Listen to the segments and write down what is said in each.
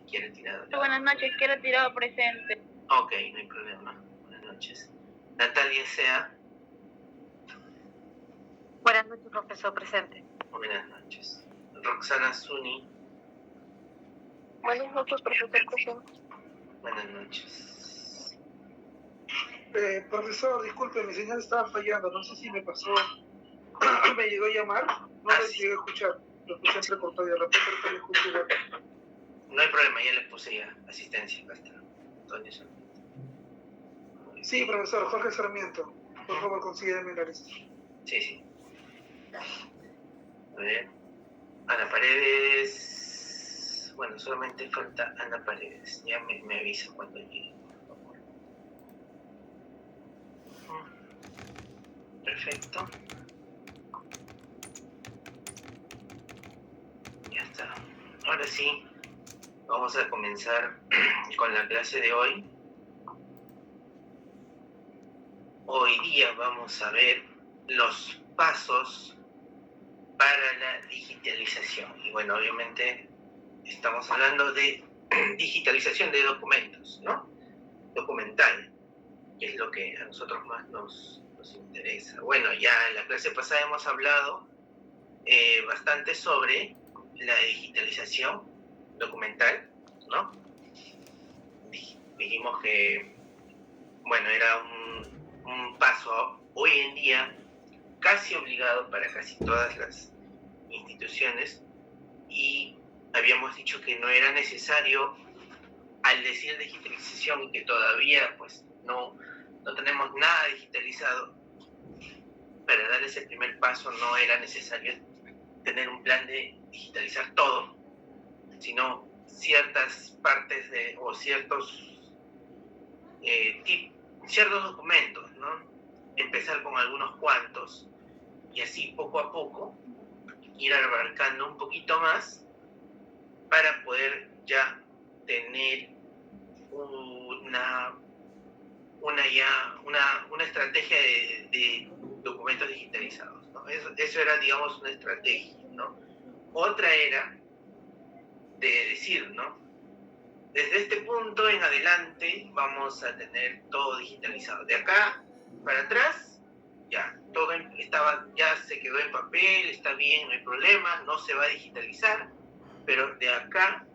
quiere tirado. Buenas noches, quiero tirado presente. Ok, no hay problema. Buenas noches. Natalia Sea. Buenas noches, profesor, presente. Buenas noches. Roxana Zuni. Buenas noches, profesor, presente. Buenas noches. Profesor, disculpe, mi señal estaba fallando, no sé si me pasó, me llegó a llamar, no lo llegué a escuchar, lo escuché entrecortado y de repente ahorita lo escuché igual. No hay problema, ya le puse ya asistencia, acá está. Antonio Sarmiento. Sí, profesor, Jorge Sarmiento, por favor consígueme la lista. Sí. A ver. Ana Paredes. Bueno, solamente falta Ana Paredes. Ya me avisa cuando llegue, por favor. Perfecto. Ya está. Ahora sí, vamos a comenzar con la clase de hoy. Hoy día vamos a ver los pasos para la digitalización. Y bueno, obviamente estamos hablando de digitalización de documentos, ¿no? Documental, que es lo que a nosotros más nos interesa. Bueno, ya en la clase pasada hemos hablado bastante sobre la digitalización documental, ¿no? Dijimos que, bueno, era un paso hoy en día casi obligado para casi todas las instituciones, y habíamos dicho que no era necesario, al decir digitalización y que todavía pues no tenemos nada digitalizado, para dar ese primer paso no era necesario tener un plan de digitalizar todo, sino ciertas partes o ciertos documentos, ¿no? Empezar con algunos cuantos y así poco a poco ir abarcando un poquito más para poder ya tener una estrategia de documentos digitalizados, ¿no? Eso era, digamos, una estrategia, ¿no? Otra era de decir, ¿no? Desde este punto en adelante vamos a tener todo digitalizado. De acá para atrás, ya, todo ya se quedó en papel, está bien, no hay problema, no se va a digitalizar, pero de acá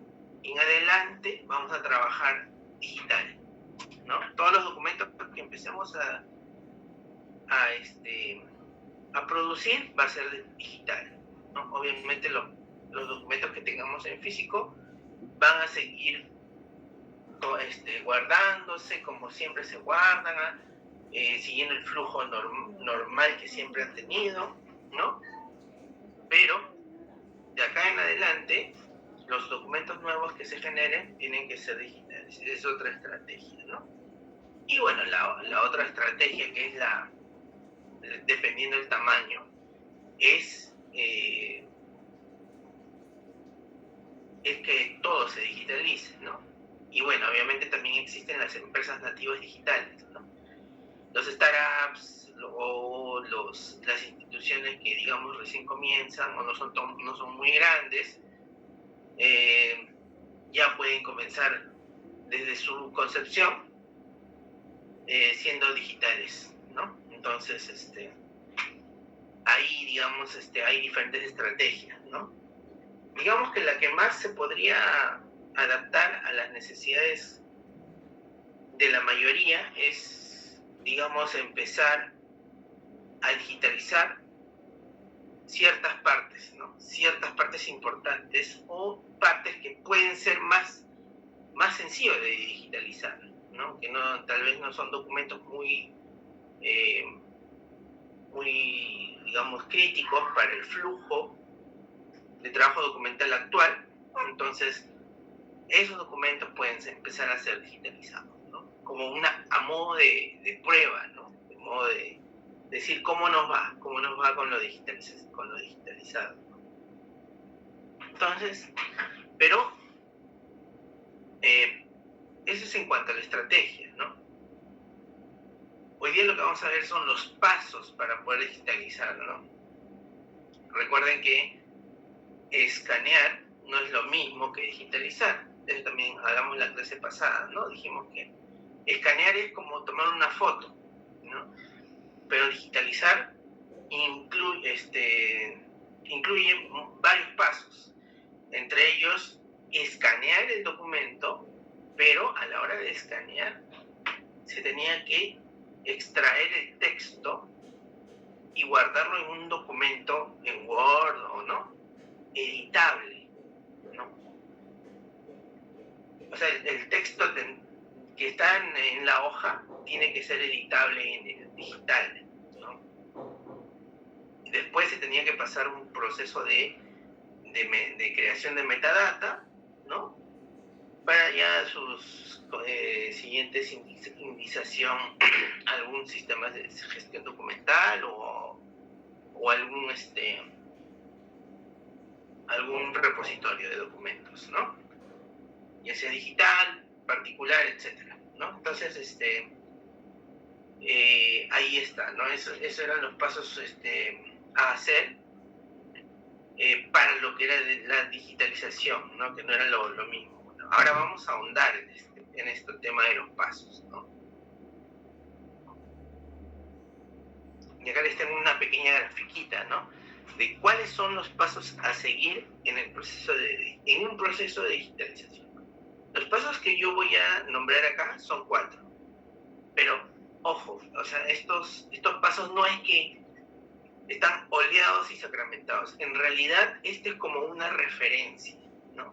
en adelante vamos a trabajar digital, ¿no? Todos los documentos que empecemos a producir va a ser digital, ¿no? Obviamente los documentos que tengamos en físico van a seguir guardándose como siempre se guardan, siguiendo el flujo normal que siempre han tenido, ¿no? Pero de acá en adelante los documentos nuevos que se generen tienen que ser digitales. Es otra estrategia, ¿no? Y bueno, la otra estrategia, que es dependiendo del tamaño, es que todo se digitalice, ¿no? Y bueno, obviamente también existen las empresas nativas digitales, ¿no? Los startups o las instituciones que, digamos, recién comienzan o no son muy grandes, ya pueden comenzar desde su concepción siendo digitales, ¿no? Entonces, ahí, digamos, hay diferentes estrategias, ¿no? Digamos que la que más se podría adaptar a las necesidades de la mayoría es, digamos, empezar a digitalizar ciertas partes, ¿no? Ciertas partes importantes o partes que pueden ser más sencillas de digitalizar, ¿no? Que tal vez no son documentos muy, digamos, críticos para el flujo de trabajo documental actual. Entonces, esos documentos pueden empezar a ser digitalizados, ¿no? Como a modo de prueba, ¿no? De modo de decir cómo nos va con lo digitalizado, ¿no? Entonces, pero eso es en cuanto a la estrategia, ¿no? Hoy día lo que vamos a ver son los pasos para poder digitalizar, ¿no? Recuerden que escanear no es lo mismo que digitalizar. Eso también hablamos en la clase pasada, ¿no? Dijimos que escanear es como tomar una foto, ¿no? Pero digitalizar incluye varios pasos. Entre ellos, escanear el documento, pero a la hora de escanear se tenía que extraer el texto y guardarlo en un documento en Word o no, editable, ¿no? O sea, el texto que está en la hoja tiene que ser editable en el digital, ¿no? Después se tenía que pasar un proceso de creación de metadata, ¿no? Para ya sus siguientes indización a algún sistema de gestión documental o algún repositorio de documentos, ¿no? Ya sea digital, particular, etcétera, ¿no? Entonces, ahí está, ¿no? Esos eran los pasos a hacer para lo que era la digitalización, ¿no? Que no era lo mismo. Bueno, ahora vamos a ahondar en este tema de los pasos, ¿no? Y acá les tengo una pequeña grafiquita, ¿no? De cuáles son los pasos a seguir en un proceso de digitalización. Los pasos que yo voy a nombrar acá son 4. Pero, ojo, o sea, estos pasos no es que están oleados y sacramentados. En realidad, este es como una referencia, ¿no?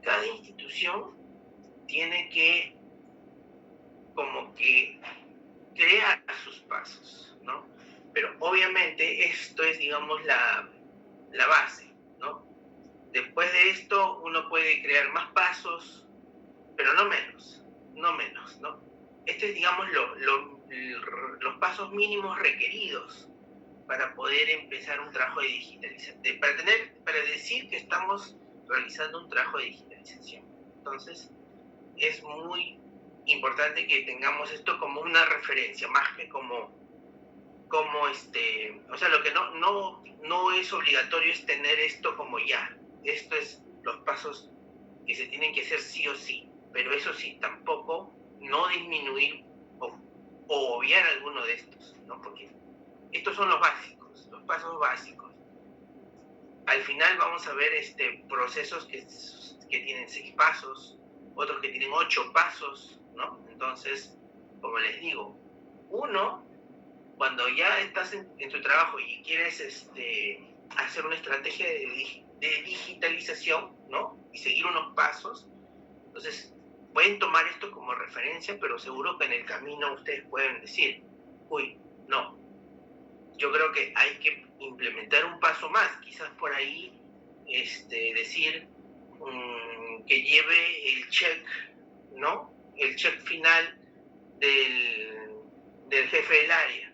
Cada institución tiene que como que crear sus pasos, ¿no? Pero obviamente esto es, digamos, la base, ¿no? Después de esto uno puede crear más pasos, pero no menos, ¿no? Este es, digamos, los pasos mínimos requeridos para poder empezar un trabajo de digitalización, para decir que estamos realizando un trabajo de digitalización. Entonces, es muy importante que tengamos esto como una referencia, más que como o sea, lo que no es obligatorio es tener esto como ya. Esto es los pasos que se tienen que hacer sí o sí, pero eso sí, tampoco no disminuir o obviar alguno de estos, ¿no? Porque estos son los básicos, los pasos básicos. Al final vamos a ver procesos que tienen 6 pasos, otros que tienen 8 pasos, ¿no? Entonces, como les digo, cuando ya estás en tu trabajo y quieres hacer una estrategia de digitalización, ¿no? Y seguir unos pasos, entonces pueden tomar esto como referencia, pero seguro que en el camino ustedes pueden decir, uy, no, yo creo que hay que implementar un paso más, quizás por ahí decir que lleve el check, ¿no? El check final del jefe del área,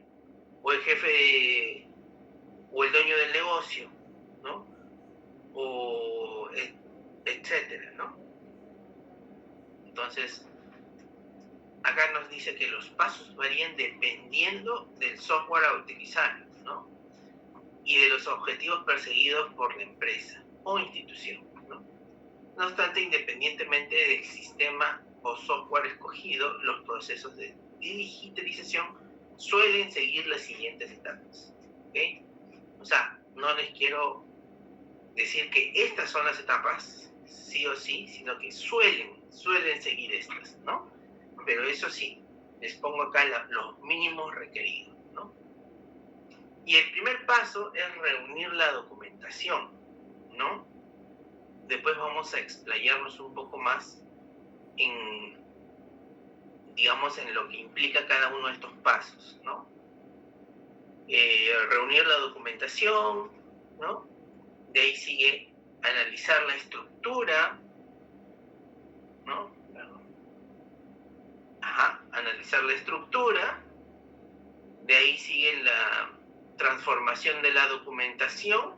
o el jefe o el dueño del negocio, ¿no? O etcétera, ¿no? Entonces, acá nos dice que los pasos varían dependiendo del software a utilizar, ¿no? Y de los objetivos perseguidos por la empresa o institución, ¿no? No obstante, independientemente del sistema o software escogido, los procesos de digitalización suelen seguir las siguientes etapas, ¿ok? O sea, no les quiero decir que estas son las etapas, sí o sí, sino que suelen seguir estas, ¿no? Pero eso sí, les pongo acá los mínimos requeridos, ¿no? Y el primer paso es reunir la documentación, ¿no? Después vamos a explayarnos un poco más en lo que implica cada uno de estos pasos, ¿no? Reunir la documentación, ¿no? De ahí sigue analizar la estructura, ¿no? Analizar la estructura. De ahí sigue la transformación de la documentación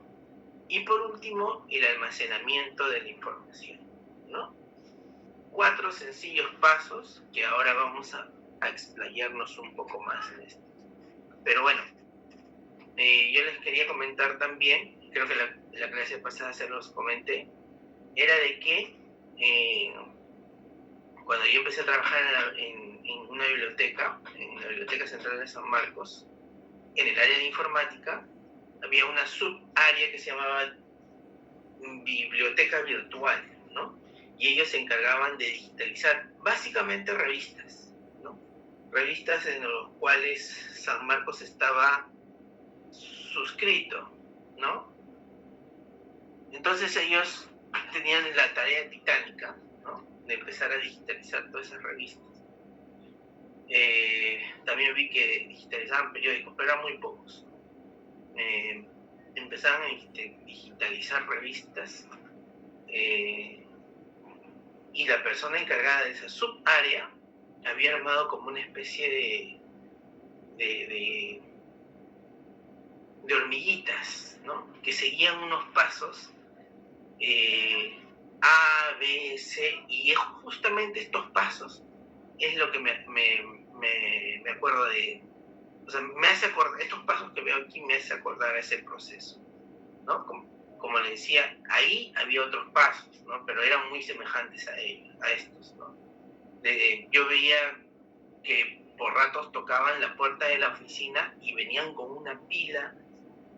y por último el almacenamiento de la información, ¿no? 4 sencillos pasos que ahora vamos a explayarnos un poco más en esto. Pero bueno, yo les quería comentar también, creo que la clase pasada se los comenté, era de que cuando yo empecé a trabajar en una biblioteca, en la Biblioteca Central de San Marcos, en el área de informática, había una subárea que se llamaba biblioteca virtual, ¿no? Y ellos se encargaban de digitalizar básicamente revistas, ¿no? Revistas en las cuales San Marcos estaba suscrito, ¿no? Entonces ellos tenían la tarea titánica, ¿no? De empezar a digitalizar todas esas revistas. También vi que digitalizaban periódicos, pero eran muy pocos. Empezaban a digitalizar revistas y la persona encargada de esa subárea había armado como una especie de hormiguitas, ¿no? Que seguían unos pasos A, B, C, y es justamente estos pasos es lo que me acuerdo de, o sea, me hace acordar, estos pasos que veo aquí me hace acordar a ese proceso, ¿no? Como le decía, ahí había otros pasos, ¿no? Pero eran muy semejantes a ellos, a estos, ¿no? Yo veía que por ratos tocaban la puerta de la oficina y venían con una pila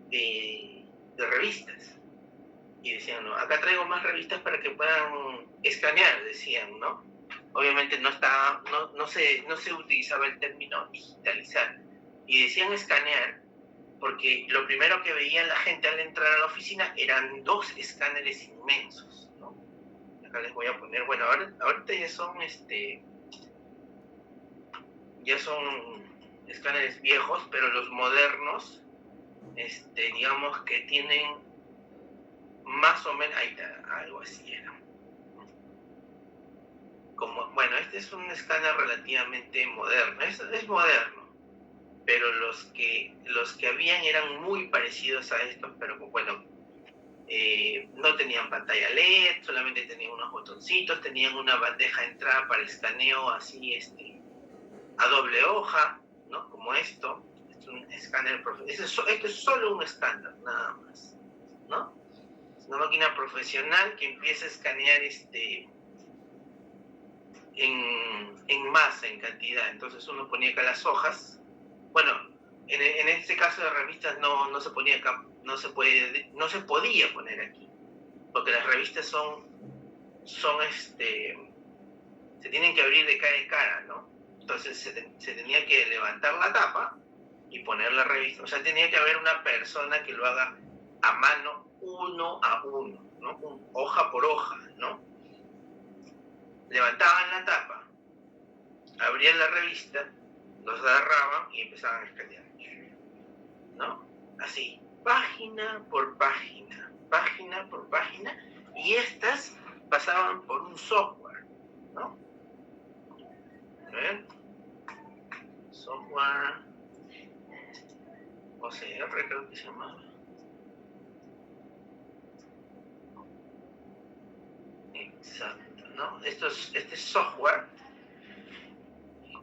de revistas. Y decían, no, acá traigo más revistas para que puedan escanear, decían, ¿no? Obviamente no se utilizaba el término digitalizar. Y decían escanear porque lo primero que veía la gente al entrar a la oficina eran 2 escáneres inmensos, ¿no? Acá les voy a poner, bueno, ahorita ya son escáneres viejos, pero los modernos, digamos que tienen más o menos, ahí está, algo así era. Bueno, este es un escáner relativamente moderno, es moderno, pero los que habían eran muy parecidos a estos, pero bueno, no tenían pantalla LED, solamente tenían unos botoncitos, tenían una bandeja de entrada para escaneo así, a doble hoja, ¿no? Como esto, es un escáner, esto es solo un escáner, nada más, ¿no? Es una máquina profesional que empieza a escanear en masa, en cantidad. Entonces uno ponía acá las hojas. Bueno, en este caso de revistas no se ponía acá, no se podía poner aquí, porque las revistas se tienen que abrir de cara en cara, ¿no? Entonces se tenía que levantar la tapa y poner la revista. O sea, tenía que haber una persona que lo haga a mano, uno a uno, ¿no? Hoja por hoja, ¿no? Levantaban la tapa, abrían la revista, los agarraban y empezaban a escanear, ¿no? Así, página por página, y estas pasaban por un software, ¿no? A ver, software OCR creo que se llamaba. Exacto, ¿no? Este software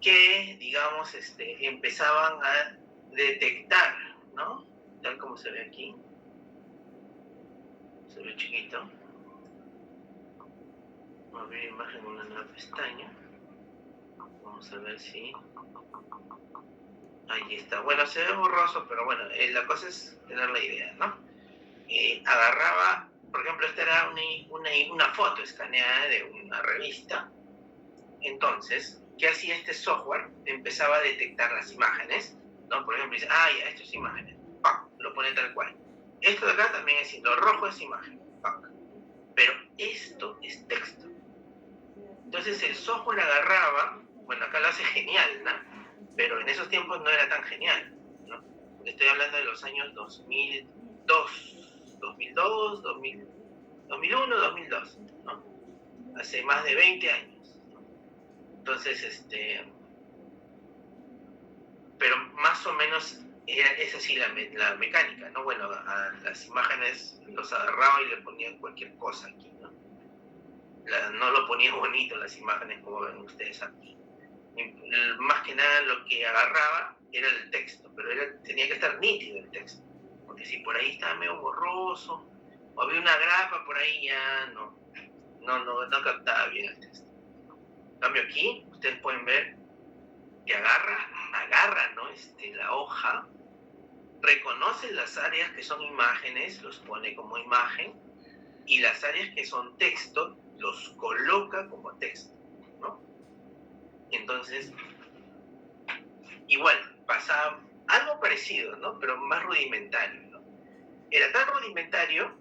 que, digamos, empezaban a detectar, ¿no? Tal como se ve aquí. Se ve chiquito. Vamos a abrir imagen en una nueva pestaña. Vamos a ver si... Ahí está. Bueno, se ve borroso, pero bueno, la cosa es tener la idea, ¿no? Agarraba, por ejemplo, esta era una foto escaneada de una revista. Entonces, ¿qué hacía este software? Empezaba a detectar las imágenes, ¿no? Por ejemplo, dice, ya, esto es imagen. ¡Pac! Lo pone tal cual. Esto de acá también es, lo rojo es imagen. ¡Pac! Pero esto es texto. Entonces el software agarraba, bueno, acá lo hace genial, ¿no? Pero en esos tiempos no era tan genial, ¿no? Estoy hablando de los años 2002, 2001, 2002, ¿no? Hace más de 20 años, ¿no? Entonces, pero más o menos es así la mecánica, ¿no? Bueno, a las imágenes los agarraba y le ponían cualquier cosa aquí, ¿no? No lo ponía bonito las imágenes como ven ustedes aquí. Más que nada lo que agarraba era el texto, pero tenía que estar nítido el texto, porque si por ahí estaba medio borroso o había una grapa por ahí, ya no no captaba bien el texto. En cambio aquí, ustedes pueden ver que agarra, ¿no? La hoja, reconoce las áreas que son imágenes, los pone como imagen, y las áreas que son texto, los coloca como texto, ¿no? Entonces, igual, pasaba algo parecido, ¿no? Pero más rudimentario, ¿no? Era tan rudimentario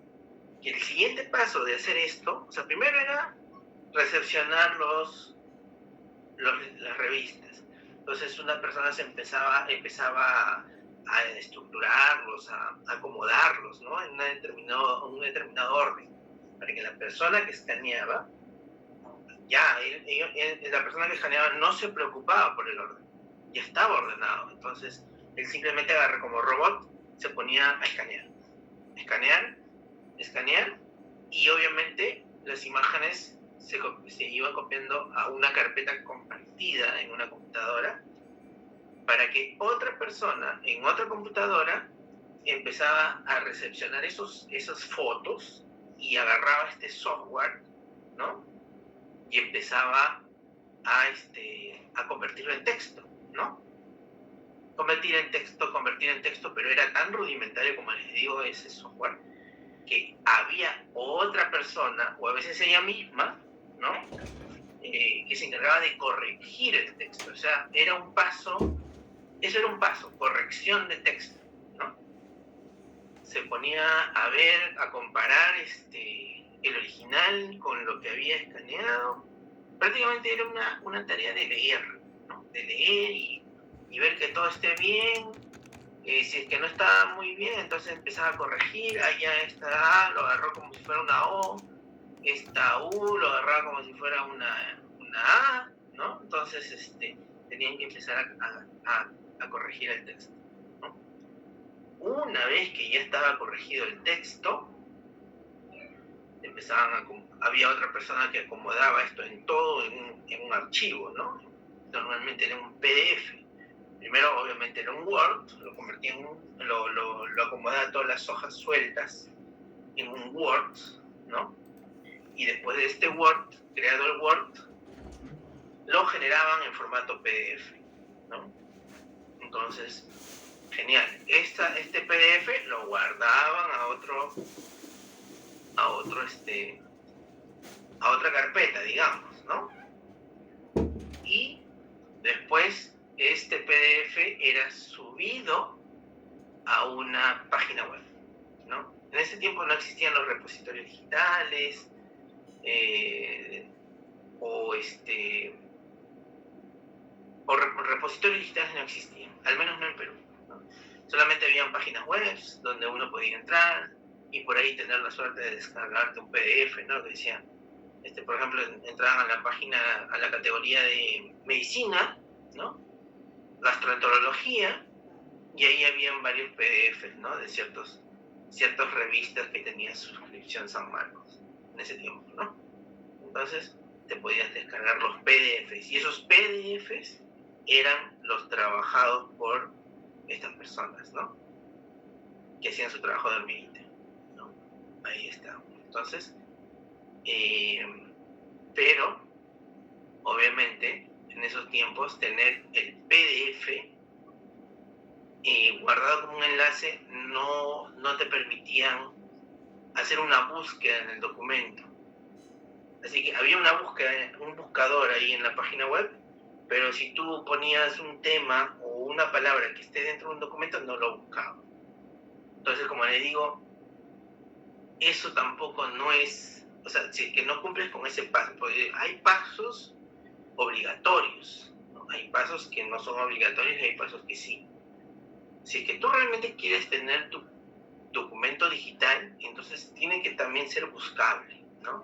que el siguiente paso de hacer esto, o sea, primero era recepcionar las revistas. Entonces una persona empezaba a estructurarlos, a acomodarlos, ¿no? En un determinado orden, para que la persona que escaneaba, la persona que escaneaba no se preocupaba por el orden, ya estaba ordenado. Entonces él simplemente agarra como robot, se ponía a escanear, y obviamente las imágenes se iban copiando a una carpeta compartida en una computadora, para que otra persona en otra computadora empezaba a recepcionar esas fotos y agarraba este software, ¿no? Y empezaba a convertirlo en texto, ¿no? Convertir en texto, pero era tan rudimentario, como les digo, ese software, que había otra persona, o a veces ella misma, ¿no? Que se encargaba de corregir el texto. O sea, eso era un paso, corrección de texto, ¿no? Se ponía a ver, a comparar el original con lo que había escaneado. Prácticamente era una tarea de leer, ¿no? De leer y ver que todo esté bien. Si es que no estaba muy bien, entonces empezaba a corregir. Allá esta A lo agarró como si fuera una O, esta U lo agarraba como si fuera una A, ¿no? Entonces tenían que empezar a corregir el texto, ¿no? Una vez que ya estaba corregido el texto, había otra persona que acomodaba esto en un archivo, ¿no? Normalmente era un PDF. Primero, obviamente, era un Word, lo convertía lo acomodaba todas las hojas sueltas en un Word, ¿no? Y después de este Word, creado el Word, lo generaban en formato PDF, ¿no? Entonces, genial. Este PDF lo guardaban a otra carpeta, digamos, ¿no? Y después este PDF era subido a una página web, ¿no? En ese tiempo no existían los repositorios digitales, repositorios digitales no existían, al menos no en Perú, ¿no? Solamente habían páginas web donde uno podía entrar y por ahí tener la suerte de descargarte un PDF, ¿no? Que decían, por ejemplo, entraban a la página, a la categoría de medicina, ¿no? Gastroenterología, y ahí habían varios PDFs, ¿no? De ciertas revistas que tenían suscripción San Marcos en ese tiempo, ¿no? Entonces te podías descargar los PDFs, y esos PDFs eran los trabajados por estas personas, ¿no? Que hacían su trabajo de hormiguita, ¿no? Ahí está. Entonces, pero obviamente en esos tiempos tener el PDF guardado como un enlace no te permitían hacer una búsqueda en el documento. Así que había un buscador ahí en la página web, pero si tú ponías un tema o una palabra que esté dentro de un documento, no lo buscaba. Entonces, como les digo, eso tampoco no es, o sea, si es que no cumples con ese paso, porque hay pasos obligatorios, ¿no? Hay pasos que no son obligatorios y hay pasos que sí. Si es que tú realmente quieres tener tu documento digital, entonces tiene que también ser buscable, ¿no?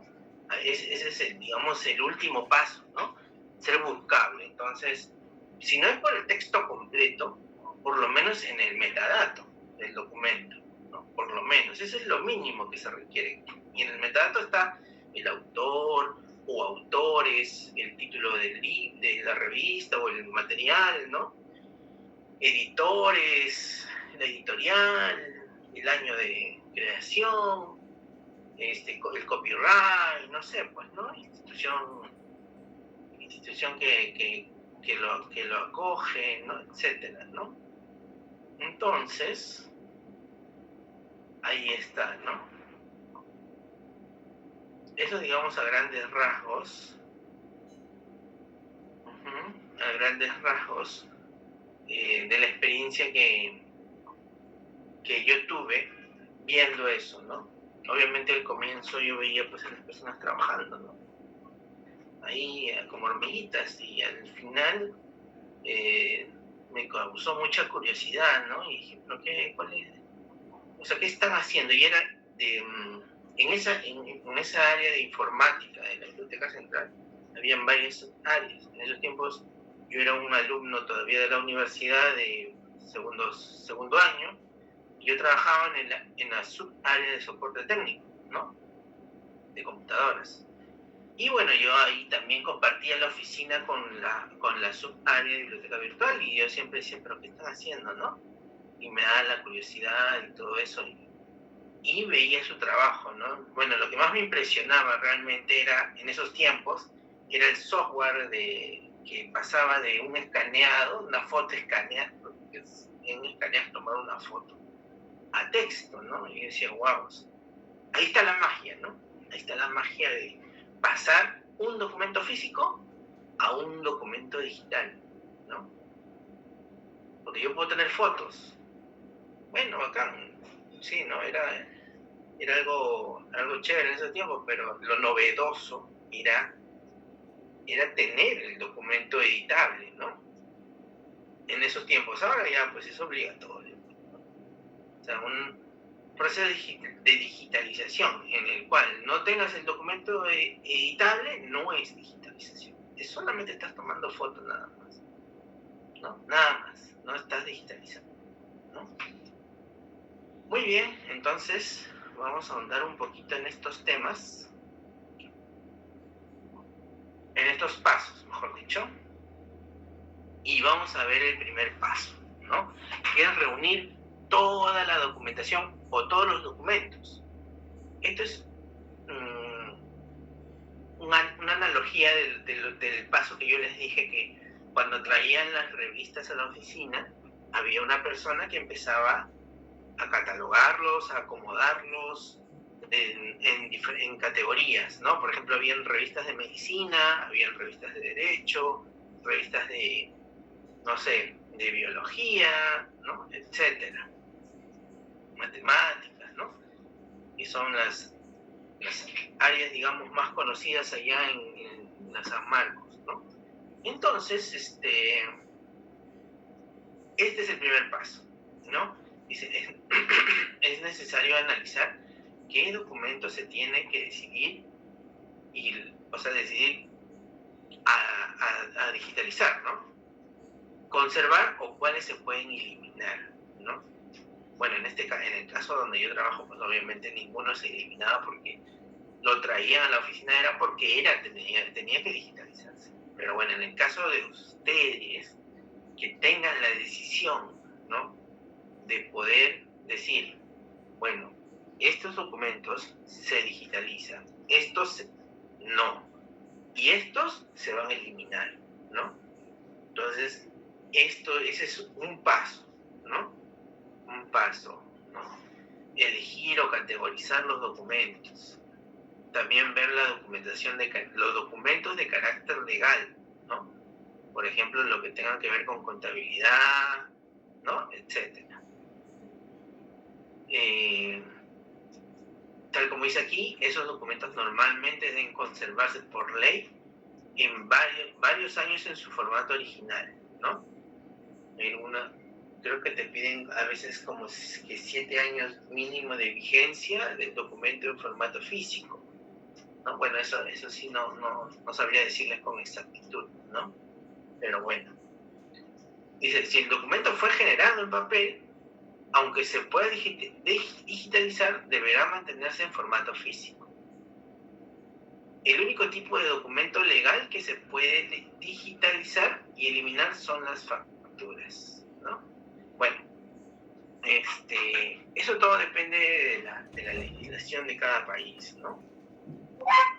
Ese es, digamos, el último paso, ¿no? Ser buscable. Entonces, si no es por el texto completo, por lo menos en el metadato del documento, ¿no? Por lo menos, eso es lo mínimo que se requiere. Y en el metadato está el autor o autores, el título de la revista o el material, ¿no? Editores, la editorial, el año de creación, el copyright, no sé, pues, ¿no? Institución que lo acoge, ¿no? Etcétera, ¿no? Entonces, ahí está, ¿no? Eso, digamos, a grandes rasgos, a grandes rasgos de la experiencia que yo tuve viendo eso, ¿no? Obviamente al comienzo yo veía pues a las personas trabajando, ¿no? Ahí como hormiguitas, y al final me causó mucha curiosidad, ¿no? Y dije, ¿pero cuál es? O sea, ¿qué están haciendo? Y era en esa área de informática de la Biblioteca Central, habían varias áreas. En esos tiempos yo era un alumno todavía de la universidad de segundo año, y yo trabajaba en la subárea de soporte técnico, ¿no? De computadoras. Y bueno, yo ahí también compartía la oficina con la subárea de biblioteca virtual, y yo siempre decía, ¿pero qué están haciendo, no? Y me daba la curiosidad y todo eso, y veía su trabajo, ¿no? Bueno, lo que más me impresionaba realmente era, en esos tiempos, era el software que pasaba de un escaneado, una foto escaneada, porque en un escaneado tomar una foto, a texto, ¿no? Y yo decía, wow, ahí está la magia, ¿no? Ahí está la magia de pasar un documento físico a un documento digital, ¿no? Porque yo puedo tener fotos. Bueno, bacán, sí, ¿no? Era algo chévere en ese tiempo, pero lo novedoso era tener el documento editable, ¿no? En esos tiempos. Ahora ya pues es obligatorio, ¿no? O sea, un proceso de digitalización en el cual no tengas el documento editable no es digitalización. Es solamente estás tomando fotos nada más, ¿no? Nada más, no estás digitalizando, ¿no? Muy bien, entonces vamos a ahondar un poquito en estos temas, en estos pasos, mejor dicho, y vamos a ver el primer paso, ¿no? Que es reunir toda la documentación o todos los documentos. Esto es una analogía del paso que yo les dije, que cuando traían las revistas a la oficina, había una persona que empezaba a catalogarlos, a acomodarlos en categorías, ¿no? Por ejemplo, habían revistas de medicina, habían revistas de derecho, revistas de, no sé, de biología, ¿no? Etcétera. Matemáticas, ¿no? Que son las áreas, digamos, más conocidas allá en la San Marcos, ¿no? Entonces, este es el primer paso, ¿no? Dice, es necesario analizar qué documentos se tiene que decidir, decidir a digitalizar, ¿no? Conservar o cuáles se pueden eliminar, ¿no? Bueno, en el caso donde yo trabajo, pues obviamente ninguno se eliminaba porque lo traían a la oficina, era porque tenía que digitalizarse. Pero bueno, en el caso de ustedes, que tengan la decisión, ¿no? De poder decir, bueno, estos documentos se digitalizan, estos no, y estos se van a eliminar, ¿no? Entonces, ese es un paso, ¿no? Un paso, ¿no? Elegir o categorizar los documentos. También ver la documentación los documentos de carácter legal, ¿no? Por ejemplo, lo que tenga que ver con contabilidad, ¿no? Etcétera. Tal como dice aquí, esos documentos normalmente deben conservarse por ley en varios años en su formato original, ¿no? Creo que te piden a veces como que 7 años mínimo de vigencia del documento en formato físico, ¿no? Bueno, eso sí no sabría decirles con exactitud, ¿no? Pero bueno. Dice, si el documento fue generado en papel, aunque se pueda digitalizar, deberá mantenerse en formato físico. El único tipo de documento legal que se puede digitalizar y eliminar son las facturas, ¿no? Bueno, eso todo depende de la legislación de cada país, ¿no?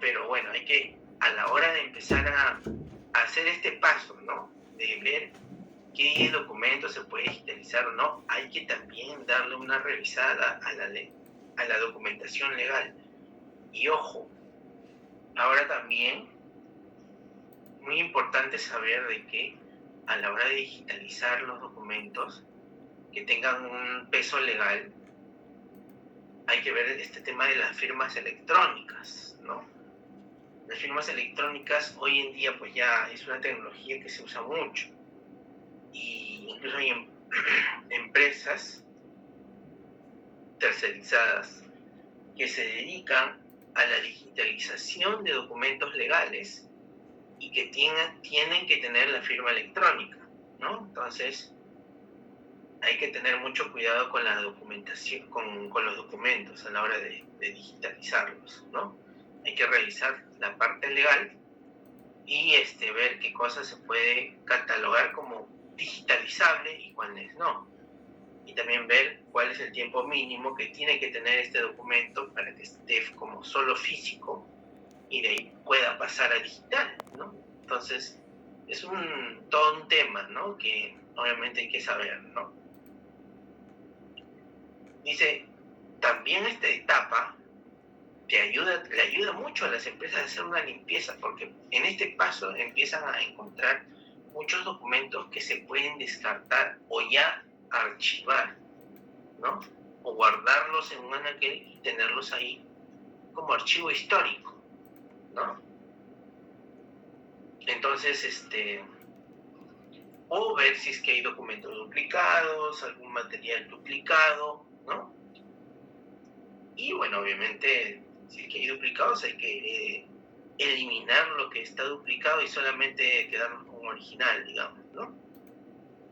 Pero bueno, hay que, a la hora de empezar a hacer este paso, ¿no? De ver qué documentos se puede digitalizar o no, hay que también darle una revisada a la documentación legal. Y ojo, ahora también, muy importante saber de que a la hora de digitalizar los documentos que tengan un peso legal, hay que ver este tema de las firmas electrónicas, ¿no? Las firmas electrónicas hoy en día pues ya es una tecnología que se usa mucho. Y incluso hay empresas tercerizadas que se dedican a la digitalización de documentos legales y que tienen que tener la firma electrónica, ¿no? Entonces, hay que tener mucho cuidado con la documentación, con los documentos a la hora de digitalizarlos, ¿no? Hay que revisar la parte legal y ver qué cosas se puede catalogar como digitalizable y cuáles no. Y también ver cuál es el tiempo mínimo que tiene que tener este documento para que esté como solo físico y de ahí pueda pasar a digital, ¿no? Entonces, es todo un tema, ¿no? Que obviamente hay que saber, ¿no? Dice, también esta etapa le ayuda mucho a las empresas a hacer una limpieza, porque en este paso empiezan a encontrar muchos documentos que se pueden descartar o ya archivar, ¿no? O guardarlos en un anaquel y tenerlos ahí como archivo histórico, ¿no? Entonces, o ver si es que hay documentos duplicados, algún material duplicado, ¿no? Y bueno, obviamente, si es que hay duplicados, hay que eliminar lo que está duplicado y solamente quedarnos con un original, digamos, ¿no?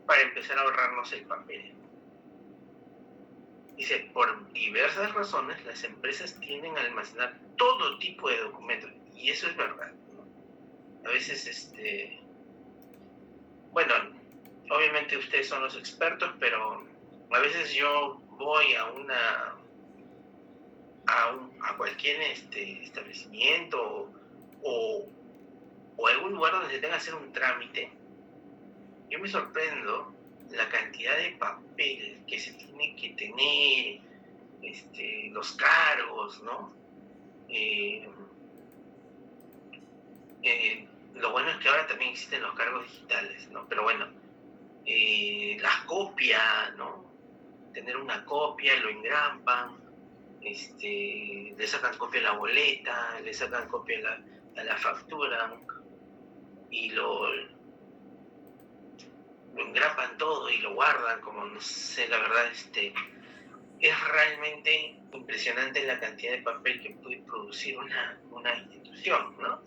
Para empezar a ahorrarnos el papel. Dice, por diversas razones, las empresas tienden a almacenar todo tipo de documentos, y eso es verdad, ¿no? A veces, bueno, obviamente ustedes son los expertos, pero a veces yo voy a cualquier establecimiento o algún lugar donde se tenga que hacer un trámite, yo me sorprendo la cantidad de papel que se tiene que tener, los cargos, ¿no? Lo bueno es que ahora también existen los cargos digitales, ¿no? Pero bueno, las copias, ¿no? Tener una copia, lo engrampan, le sacan copia a la boleta, le sacan copia a la factura y lo engrapan todo y lo guardan, como no sé, la verdad, es realmente impresionante la cantidad de papel que puede producir una institución, ¿no?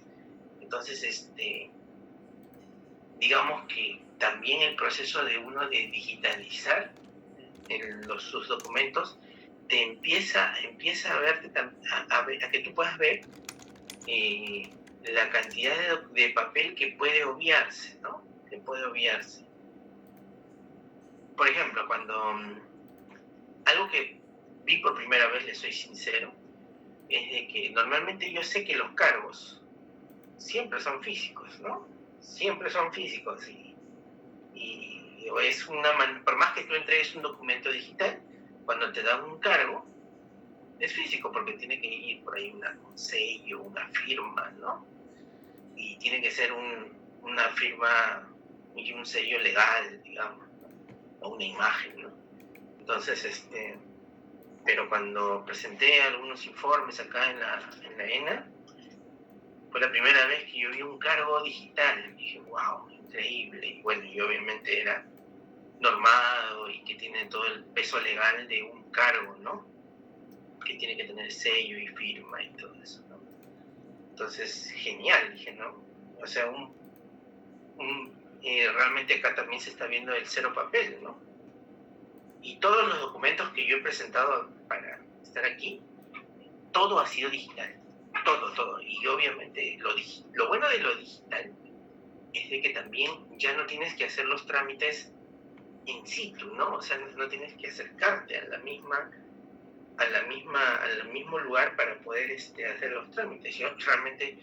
Entonces, digamos que también el proceso de uno de digitalizar sus documentos te empieza a verte a que tú puedas ver la cantidad de papel que puede obviarse, ¿no? Que puede obviarse. Por ejemplo, algo que vi por primera vez, le soy sincero, es de que normalmente yo sé que los cargos siempre son físicos, ¿no? Siempre son físicos y es por más que tú entregues un documento digital, cuando te dan un cargo, es físico porque tiene que ir por ahí un sello, una firma, ¿no? Y tiene que ser una firma y un sello legal, digamos, ¿no? O una imagen, ¿no? Entonces, pero cuando presenté algunos informes acá en la ENA, fue la primera vez que yo vi un cargo digital. Y dije, wow, increíble. Y bueno, y obviamente era normado y que tiene todo el peso legal de un cargo, ¿no? Que tiene que tener sello y firma y todo eso, ¿no? Entonces, genial, dije, ¿no? O sea, realmente acá también se está viendo el cero papel, ¿no? Y todos los documentos que yo he presentado para estar aquí, todo ha sido digital. Todo. Y obviamente lo bueno de lo digital es de que también ya no tienes que hacer los trámites in situ, ¿no? O sea, no tienes que acercarte al mismo lugar para poder hacer los trámites. Yo realmente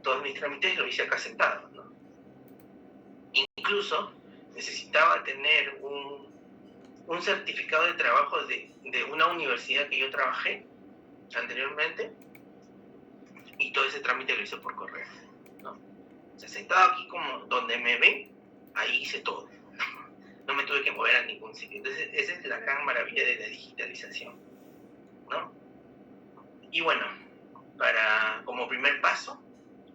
todos mis trámites los hice acá sentado, ¿no? Incluso necesitaba tener un certificado de trabajo de una universidad que yo trabajé anteriormente, y todo ese trámite lo hice por correo, ¿no? O sea, sentado aquí como donde me ven, ahí hice todo. No me tuve que mover a ningún sitio. Entonces, esa es la gran maravilla de la digitalización, ¿no? Y bueno, como primer paso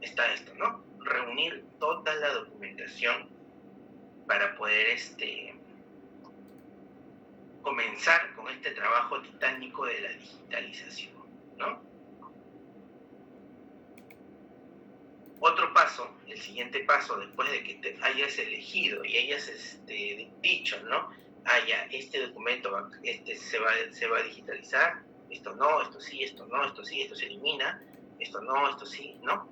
está esto, ¿no? Reunir toda la documentación para poder comenzar con este trabajo titánico de la digitalización, ¿no? Otro paso, el siguiente paso, después de que te hayas elegido y hayas dicho, ¿no? Ya, este documento se va a digitalizar, esto no, esto sí, esto no, esto sí, esto se elimina, esto no, esto sí, ¿no?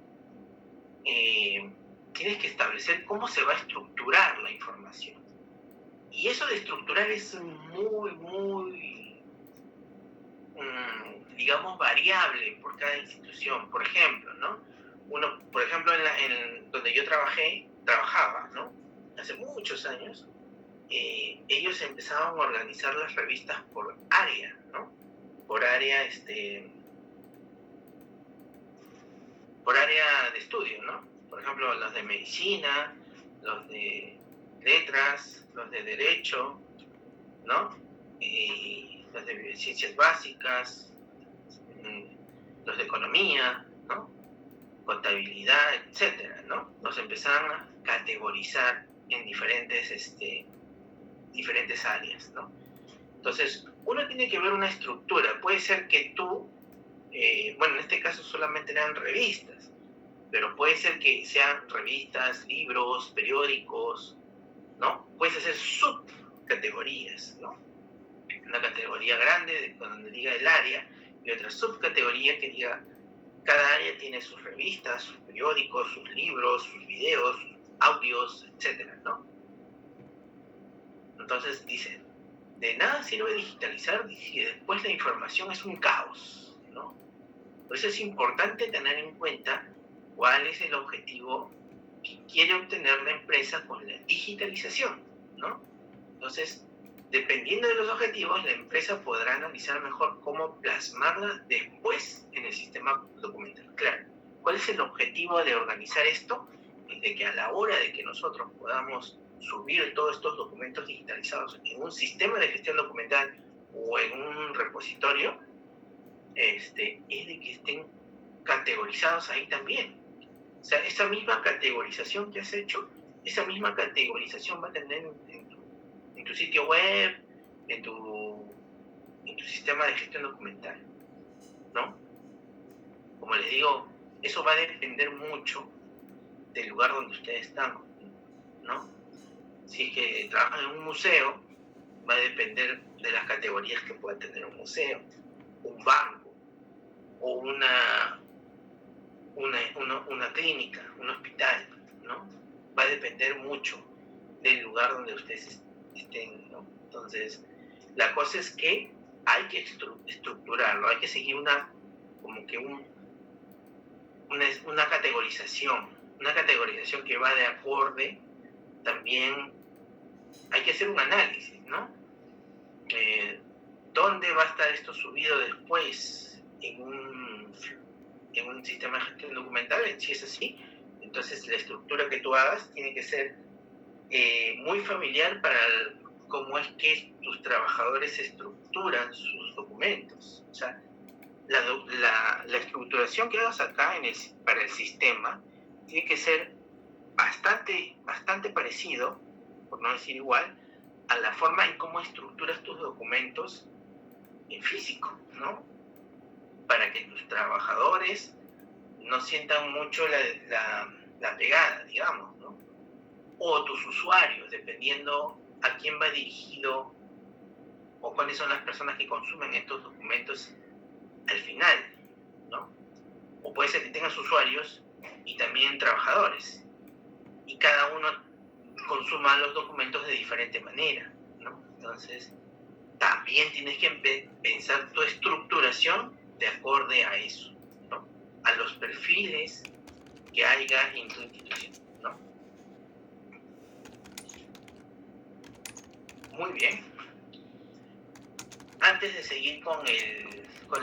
Tienes que establecer cómo se va a estructurar la información. Y eso de estructurar es muy, digamos, variable por cada institución. Por ejemplo, ¿no? Por ejemplo, en donde yo trabajaba, ¿no? Hace muchos años, ellos empezaban a organizar las revistas por área, ¿no? Por área de estudio, ¿no? Por ejemplo, los de medicina, los de letras, los de derecho, ¿no? Los de ciencias básicas, los de economía, ¿no? Contabilidad, etcétera, ¿no? Los empezaron a categorizar en diferentes áreas, ¿no? Entonces, uno tiene que ver una estructura. Puede ser que tú, bueno, en este caso solamente eran revistas, pero puede ser que sean revistas, libros, periódicos, ¿no? Puedes hacer subcategorías, ¿no? Una categoría grande donde diga el área y otra subcategoría que diga cada área tiene sus revistas, sus periódicos, sus libros, sus videos, sus audios, etcétera, ¿no? Entonces dice, de nada sirve digitalizar si después la información es un caos, ¿no? Por eso es importante tener en cuenta cuál es el objetivo que quiere obtener la empresa con la digitalización, ¿no? Entonces, dependiendo de los objetivos, la empresa podrá analizar mejor cómo plasmarla después en el sistema documental. Claro, ¿cuál es el objetivo de organizar esto? Es de que a la hora de que nosotros podamos subir todos estos documentos digitalizados en un sistema de gestión documental o en un repositorio, es de que estén categorizados ahí también. O sea, esa misma categorización que has hecho, esa misma categorización va a tener en tu sitio web, en tu sistema de gestión documental, ¿no? Como les digo, eso va a depender mucho del lugar donde ustedes están, ¿no? Si es que trabajan en un museo, va a depender de las categorías que pueda tener un museo, un banco, o una clínica, un hospital, ¿no? Va a depender mucho del lugar donde ustedes estén, ¿no? Entonces, la cosa es que hay que estructurarlo, hay que seguir una categorización que va de acorde. También hay que hacer un análisis, ¿no? ¿Dónde va a estar esto subido después en un sistema de gestión documental? Si es así, entonces la estructura que tú hagas tiene que ser muy familiar para cómo es que tus trabajadores estructuran sus documentos. O sea, la estructuración que hagas acá para el sistema tiene que ser bastante parecido, por no decir igual, a la forma en cómo estructuras tus documentos en físico, ¿no? Para que tus trabajadores no sientan mucho la pegada, digamos, ¿no? O tus usuarios, dependiendo a quién va dirigido o cuáles son las personas que consumen estos documentos al final, ¿no? O puede ser que tengas usuarios y también trabajadores, y cada uno consuma los documentos de diferente manera, ¿no? Entonces, también tienes que pensar tu estructuración de acorde a eso, ¿no? A los perfiles que haya en tu institución, ¿no? Muy bien. Antes de seguir con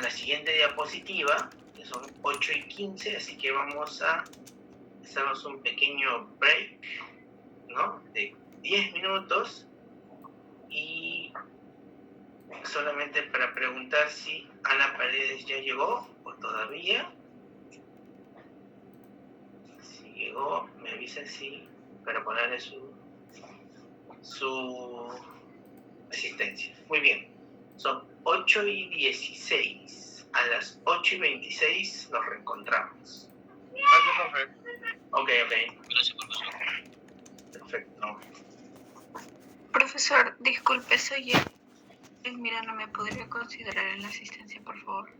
la siguiente diapositiva, que son 8:15, así que vamos a hacernos un pequeño break, ¿no? De 10 minutos y solamente para preguntar si Ana Paredes ya llegó o todavía. Si llegó, me avisan si para ponerle su asistencia. Muy bien, son 8:16. A las 8:26 nos reencontramos. Ok. Gracias, profesor. Perfecto. Profesor, disculpe, soy yo. Mira, ¿no me podría considerar en la asistencia, por favor?